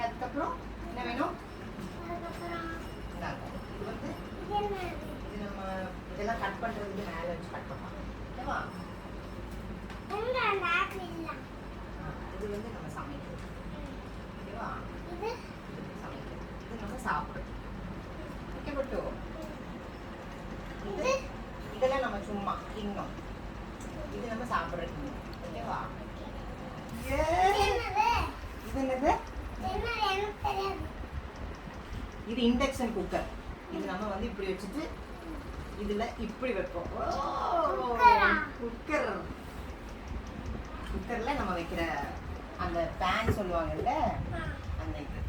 அதுக்கப்புறம் என்ன வேணும்? இது வந்து இது நம்ம இதெல்லாம் கட் பண்றதுக்கு மேல வச்சு கட் பண்ணலாம். ஓகேவா? இது வந்து நம்ம சமைக்கிறது. ஓகேவா? இது சமைக்கிறது. இது நம்ம சாப்பிடுறது. ஓகே பட்டு. இதெல்லாம் நம்ம சும்மா கிண்ணம். இது நம்ம சாப்பிடுறது. ஓகேவா? இது என்னது? இது இண்டக்ஷன் குக்கர். இது நம்ம வந்து இப்படி வச்சுட்டு இதுல இப்படி வைப்போம். குக்கர். குக்கர்ல நம்ம வைக்கிற அந்த பேன் சொல்லுவாங்கல்ல, அந்த இது.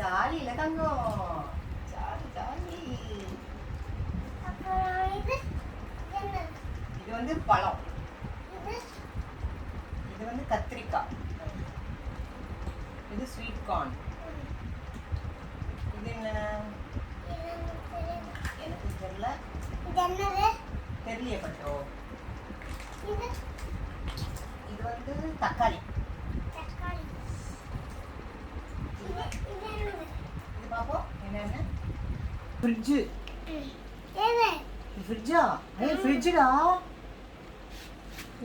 ஜாலி இல்ல தங்கம்? Jolly jolly. இது வந்து பழம். இது வந்து கத்திரிக்காய். இது ஸ்வீட் கார்ன். இது என்ன? எனக்கு தெரியல. தெரியலையே பட்டோ. இது வந்து தக்காளி. இது பாப்போம் என்னன்னு. ஃப்ரிட்ஜ். ஃப்ரிட்ஜா? ஏய் ஃப்ரிட்ஜ்டா.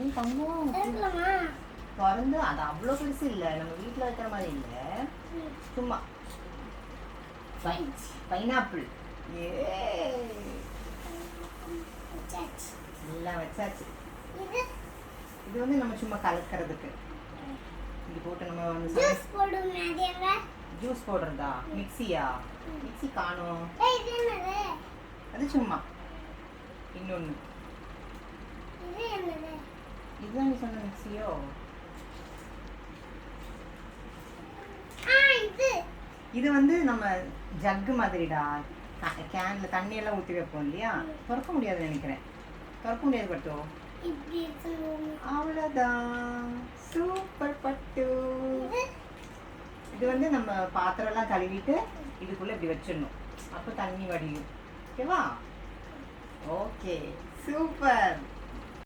ஏய் தங்கம். திறந்து அது அவ்வளோ பெருசு இல்லை, நம்ம வீட்டில் வைக்கிற மாதிரி இல்லை, சும்மா பைனாப்பிள். எல்லாம் வச்சாச்சு. இது வந்து நம்ம சும்மா கலக்கிறதுக்கு இது போட்டு நம்ம வந்து ஜூஸ் போடுறதா? மிக்சியா? மிக்சி காணும். அது சும்மா இன்னொன்று. இதுதான் நீ சொன்ன மிக்சியோ? இது வந்து நம்ம ஜக்கு மாதிரிடா. கேன்ல தண்ணி எல்லாம் ஊற்றி வைப்போம் இல்லையா? திறக்க முடியாதுன்னு நினைக்கிறேன். திறக்க முடியாது பட்டு. அவ்வளோதான். சூப்பர் பட்டு. இது வந்து நம்ம பாத்திரம் எல்லாம் கழுவிட்டு இதுக்குள்ள இப்படி வச்சிடணும். அப்போ தண்ணி வடியும். ஓகேவா? Okay super.